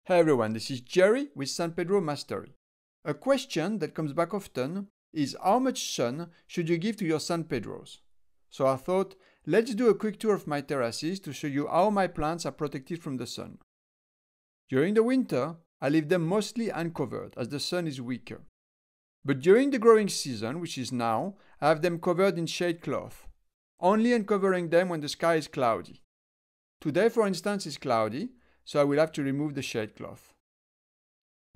Hey everyone, this is Jerry with San Pedro Mastery. A question that comes back often is how much sun should you give to your San Pedros? So I thought, let's do a quick tour of my terraces to show you how my plants are protected from the sun. During the winter, I leave them mostly uncovered as the sun is weaker. But during the growing season, which is now, I have them covered in shade cloth, only uncovering them when the sky is cloudy. Today, for instance, is cloudy, so I will have to remove the shade cloth.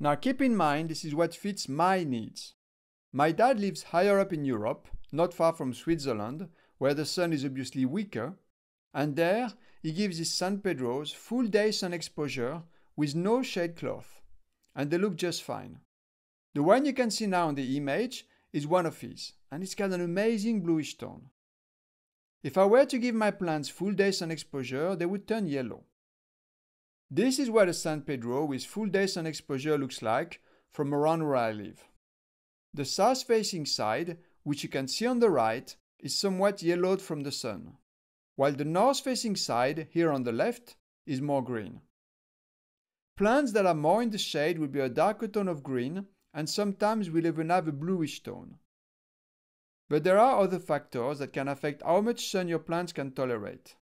Now keep in mind this is what fits my needs. My dad lives higher up in Europe, not far from Switzerland, where the sun is obviously weaker, and there he gives his San Pedros full day sun exposure with no shade cloth, and they look just fine. The one you can see now on the image is one of his, and it's got an amazing bluish tone. If I were to give my plants full day sun exposure, they would turn yellow. This is what a San Pedro with full day sun exposure looks like from around where I live. The south-facing side, which you can see on the right, is somewhat yellowed from the sun, while the north-facing side, here on the left, is more green. Plants that are more in the shade will be a darker tone of green, and sometimes will even have a bluish tone. But there are other factors that can affect how much sun your plants can tolerate.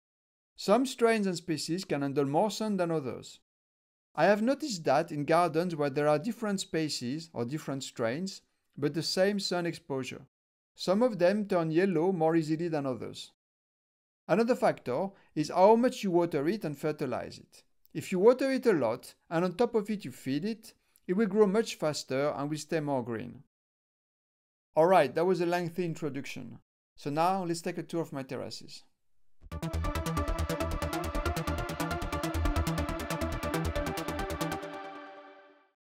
Some strains and species can handle more sun than others. I have noticed that in gardens where there are different species or different strains, but the same sun exposure. Some of them turn yellow more easily than others. Another factor is how much you water it and fertilize it. If you water it a lot and on top of it you feed it, it will grow much faster and will stay more green. Alright, that was a lengthy introduction. So now let's take a tour of my terraces.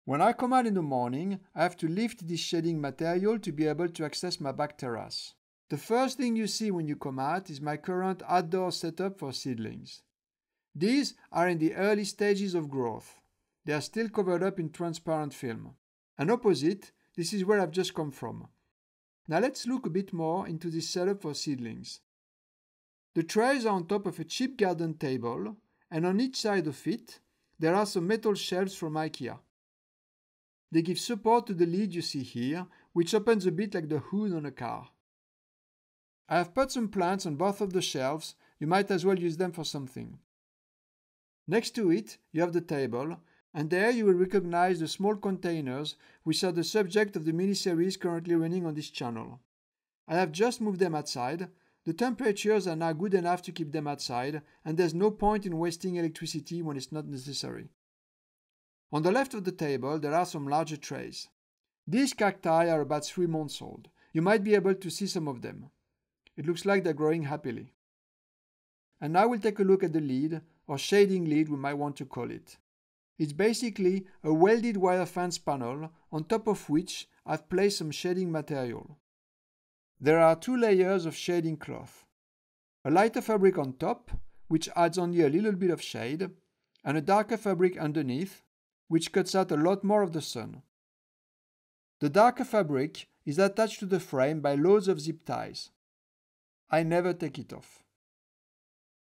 When I come out in the morning, I have to lift this shading material to be able to access my back terrace. The first thing you see when you come out is my current outdoor setup for seedlings. These are in the early stages of growth. They are still covered up in transparent film. And opposite, this is where I've just come from. Now let's look a bit more into this setup for seedlings. The trays are on top of a cheap garden table, and on each side of it, there are some metal shelves from IKEA. They give support to the lid you see here, which opens a bit like the hood on a car. I have put some plants on both of the shelves. You might as well use them for something. Next to it, you have the table, and there you will recognize the small containers which are the subject of the mini-series currently running on this channel. I have just moved them outside. The temperatures are now good enough to keep them outside, and there's no point in wasting electricity when it's not necessary. On the left of the table, there are some larger trays. These cacti are about 3 months old. You might be able to see some of them. It looks like they're growing happily. And now we'll take a look at the lid, or shading lid we might want to call it. It's basically a welded wire fence panel on top of which I've placed some shading material. There are 2 layers of shading cloth. A lighter fabric on top, which adds only a little bit of shade, and a darker fabric underneath, which cuts out a lot more of the sun. The darker fabric is attached to the frame by loads of zip ties. I never take it off.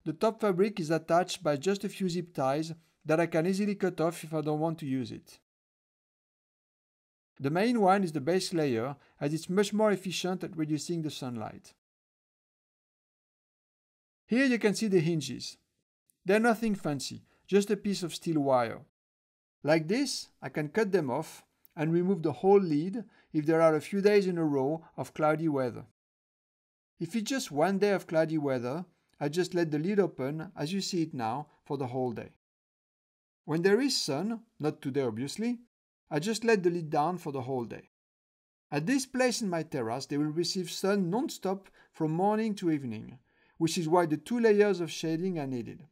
The top fabric is attached by just a few zip ties that I can easily cut off if I don't want to use it. The main one is the base layer, as it's much more efficient at reducing the sunlight. Here you can see the hinges. They're nothing fancy, just a piece of steel wire. Like this, I can cut them off and remove the whole lid if there are a few days in a row of cloudy weather. If it's just one day of cloudy weather, I just let the lid open, as you see it now, for the whole day. When there is sun, not today obviously, I just let the lid down for the whole day. At this place in my terrace, they will receive sun non-stop from morning to evening, which is why the 2 layers of shading are needed.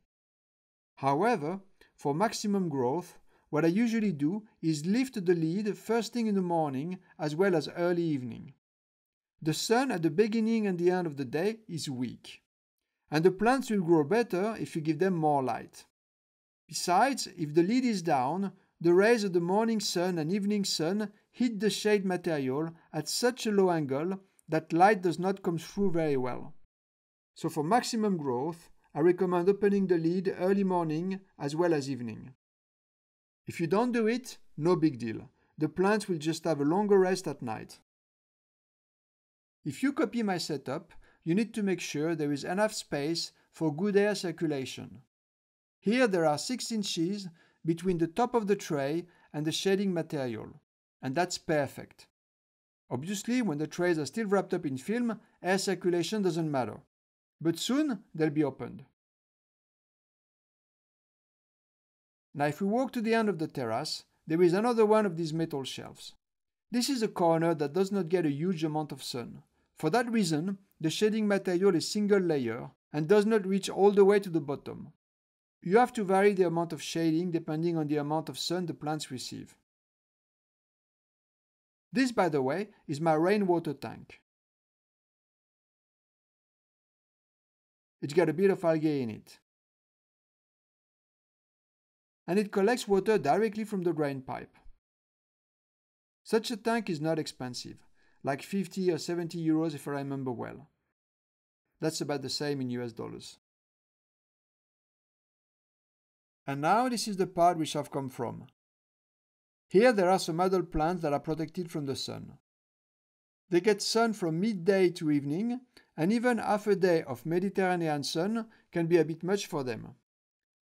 However, for maximum growth, what I usually do is lift the lid first thing in the morning as well as early evening. The sun at the beginning and the end of the day is weak, and the plants will grow better if you give them more light. Besides, if the lid is down, the rays of the morning sun and evening sun hit the shade material at such a low angle that light does not come through very well. So for maximum growth, I recommend opening the lid early morning as well as evening. If you don't do it, no big deal. The plants will just have a longer rest at night. If you copy my setup, you need to make sure there is enough space for good air circulation. Here there are 6 inches between the top of the tray and the shading material, and that's perfect. Obviously, when the trays are still wrapped up in film, air circulation doesn't matter. But soon, they'll be opened. Now if we walk to the end of the terrace, there is another one of these metal shelves. This is a corner that does not get a huge amount of sun. For that reason, the shading material is single layer and does not reach all the way to the bottom. You have to vary the amount of shading depending on the amount of sun the plants receive. This, by the way, is my rainwater tank. It's got a bit of algae in it. And it collects water directly from the drain pipe. Such a tank is not expensive, like 50 or 70 euros if I remember well. That's about the same in US dollars. And now this is the part which I've come from. Here there are some adult plants that are protected from the sun. They get sun from midday to evening, and even half a day of Mediterranean sun can be a bit much for them.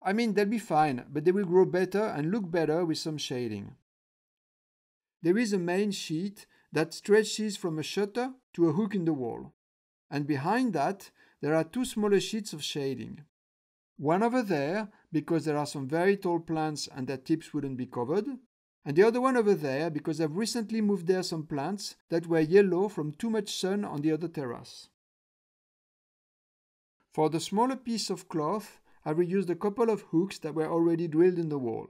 I mean, they'll be fine, but they will grow better and look better with some shading. There is a main sheet that stretches from a shutter to a hook in the wall, and behind that there are 2 smaller sheets of shading. One over there, because there are some very tall plants and their tips wouldn't be covered, and the other one over there because I've recently moved there some plants that were yellow from too much sun on the other terrace. For the smaller piece of cloth, I reused a couple of hooks that were already drilled in the wall.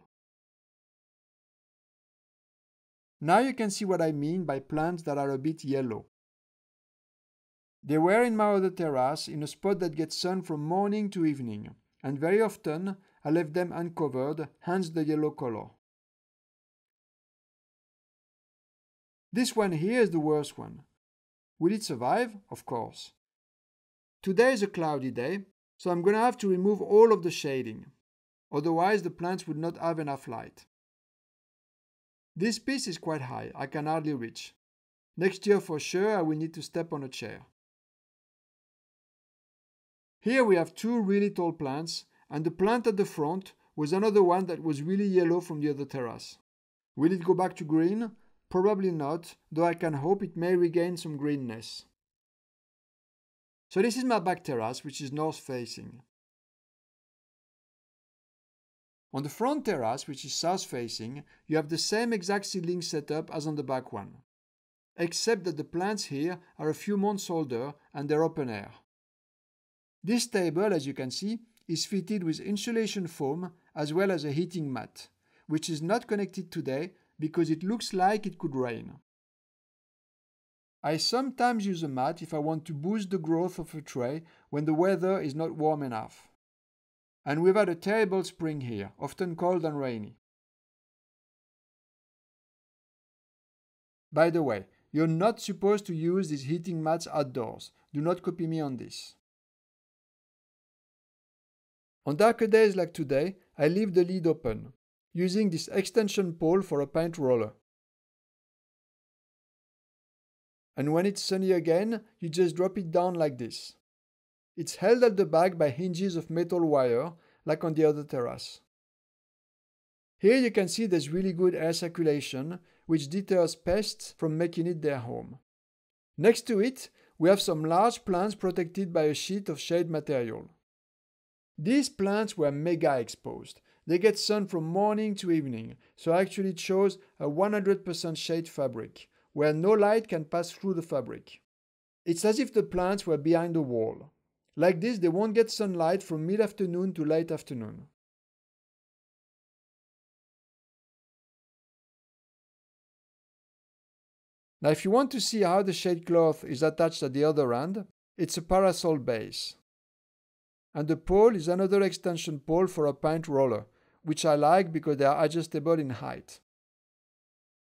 Now you can see what I mean by plants that are a bit yellow. They were in my other terrace in a spot that gets sun from morning to evening, and very often I left them uncovered, hence the yellow color. This one here is the worst one. Will it survive? Of course. Today is a cloudy day, so I'm going to have to remove all of the shading. Otherwise the plants would not have enough light. This piece is quite high, I can hardly reach. Next year for sure I will need to step on a chair. Here we have 2 really tall plants, and the plant at the front was another one that was really yellow from the other terrace. Will it go back to green? Probably not, though I can hope it may regain some greenness. So this is my back terrace, which is north facing. On the front terrace, which is south facing, you have the same exact seedling setup as on the back one, except that the plants here are a few months older and they're open air. This table, as you can see, is fitted with insulation foam as well as a heating mat, which is not connected today because it looks like it could rain. I sometimes use a mat if I want to boost the growth of a tray when the weather is not warm enough. And we've had a terrible spring here, often cold and rainy. By the way, you're not supposed to use these heating mats outdoors. Do not copy me on this. On darker days like today, I leave the lid open, using this extension pole for a paint roller. And when it's sunny again, you just drop it down like this. It's held at the back by hinges of metal wire, like on the other terrace. Here you can see there's really good air circulation, which deters pests from making it their home. Next to it, we have some large plants protected by a sheet of shade material. These plants were mega exposed. They get sun from morning to evening, so actually it shows a 100% shade fabric, where no light can pass through the fabric. It's as if the plants were behind a wall. Like this, they won't get sunlight from mid-afternoon to late afternoon. Now if you want to see how the shade cloth is attached at the other end, it's a parasol base. And the pole is another extension pole for a paint roller, which I like because they are adjustable in height.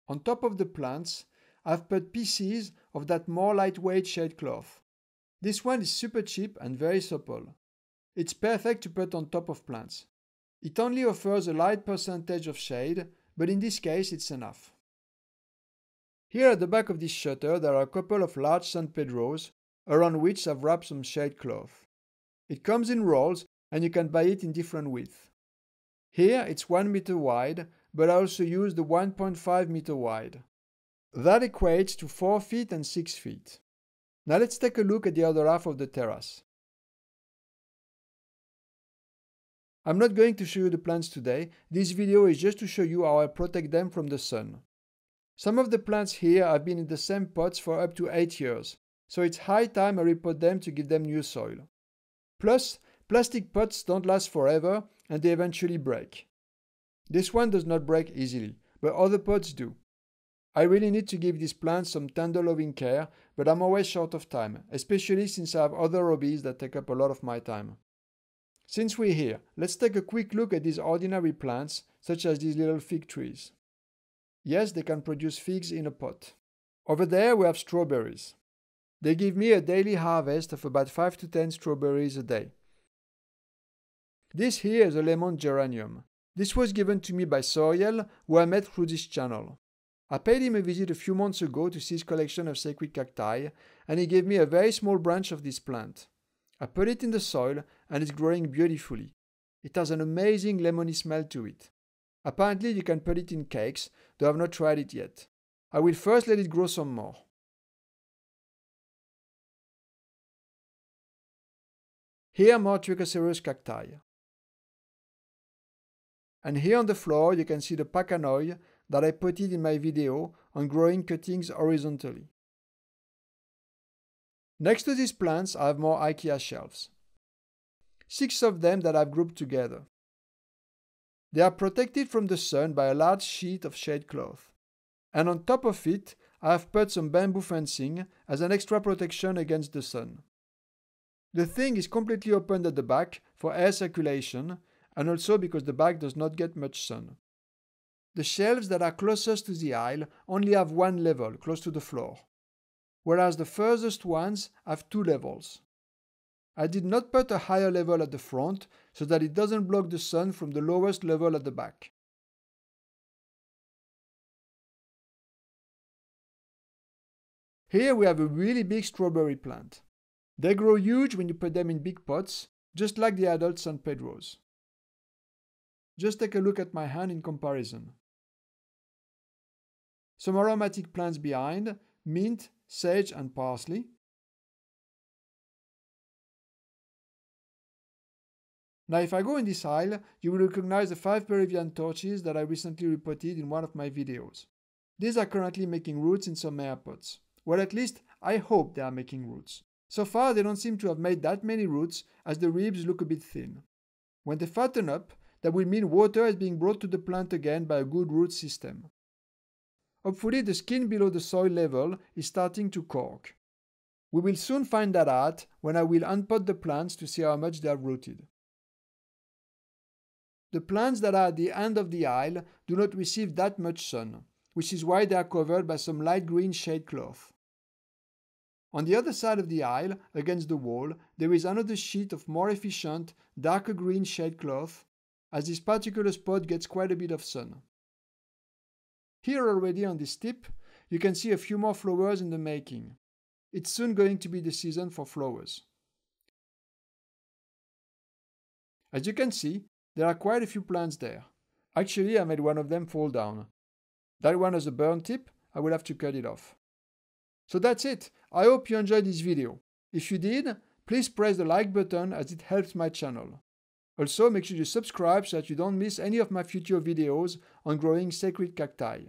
On top of the plants, I've put pieces of that more lightweight shade cloth. This one is super cheap and very supple. It's perfect to put on top of plants. It only offers a light percentage of shade, but in this case it's enough. Here at the back of this shutter there are a couple of large San Pedros, around which I've wrapped some shade cloth. It comes in rolls and you can buy it in different width. Here it's 1 meter wide, but I also use the 1.5 meter wide. That equates to 4 feet and 6 feet. Now let's take a look at the other half of the terrace. I'm not going to show you the plants today. This video is just to show you how I protect them from the sun. Some of the plants here have been in the same pots for up to 8 years, so it's high time I repot them to give them new soil. Plus, plastic pots don't last forever and they eventually break. This one does not break easily, but other pots do. I really need to give these plants some tender loving care, but I'm always short of time, especially since I have other hobbies that take up a lot of my time. Since we're here, let's take a quick look at these ordinary plants, such as these little fig trees. Yes, they can produce figs in a pot. Over there we have strawberries. They give me a daily harvest of about 5 to 10 strawberries a day. This here is a lemon geranium. This was given to me by Soriel, who I met through this channel. I paid him a visit a few months ago to see his collection of sacred cacti, and he gave me a very small branch of this plant. I put it in the soil and it's growing beautifully. It has an amazing lemony smell to it. Apparently you can put it in cakes, though I've not tried it yet. I will first let it grow some more. Here more trichocereus cacti. And here on the floor you can see the pacanoy that I potted in my video on growing cuttings horizontally. Next to these plants I have more IKEA shelves. 6 of them that I've grouped together. They are protected from the sun by a large sheet of shade cloth. And on top of it I have put some bamboo fencing as an extra protection against the sun. The thing is completely opened at the back for air circulation and also because the back does not get much sun. The shelves that are closest to the aisle only have one level, close to the floor, whereas the furthest ones have 2 levels. I did not put a higher level at the front so that it doesn't block the sun from the lowest level at the back. Here we have a really big strawberry plant. They grow huge when you put them in big pots, just like the adult San Pedros. Just take a look at my hand in comparison. Some aromatic plants behind, mint, sage and parsley. Now if I go in this aisle, you will recognize the 5 Peruvian torches that I recently repotted in one of my videos. These are currently making roots in some air pots. Well, at least I hope they are making roots. So far they don't seem to have made that many roots as the ribs look a bit thin. When they fatten up, that will mean water is being brought to the plant again by a good root system. Hopefully the skin below the soil level is starting to cork. We will soon find that out when I will unpot the plants to see how much they have rooted. The plants that are at the end of the aisle do not receive that much sun, which is why they are covered by some light green shade cloth. On the other side of the aisle, against the wall, there is another sheet of more efficient, darker green shade cloth, as this particular spot gets quite a bit of sun. Here already on this tip, you can see a few more flowers in the making. It's soon going to be the season for flowers. As you can see, there are quite a few plants there. Actually, I made one of them fall down. That one has a burn tip, I will have to cut it off. So that's it. I hope you enjoyed this video. If you did, please press the like button as it helps my channel. Also, make sure you subscribe so that you don't miss any of my future videos on growing sacred cacti.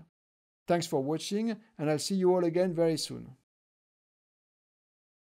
Thanks for watching, and I'll see you all again very soon.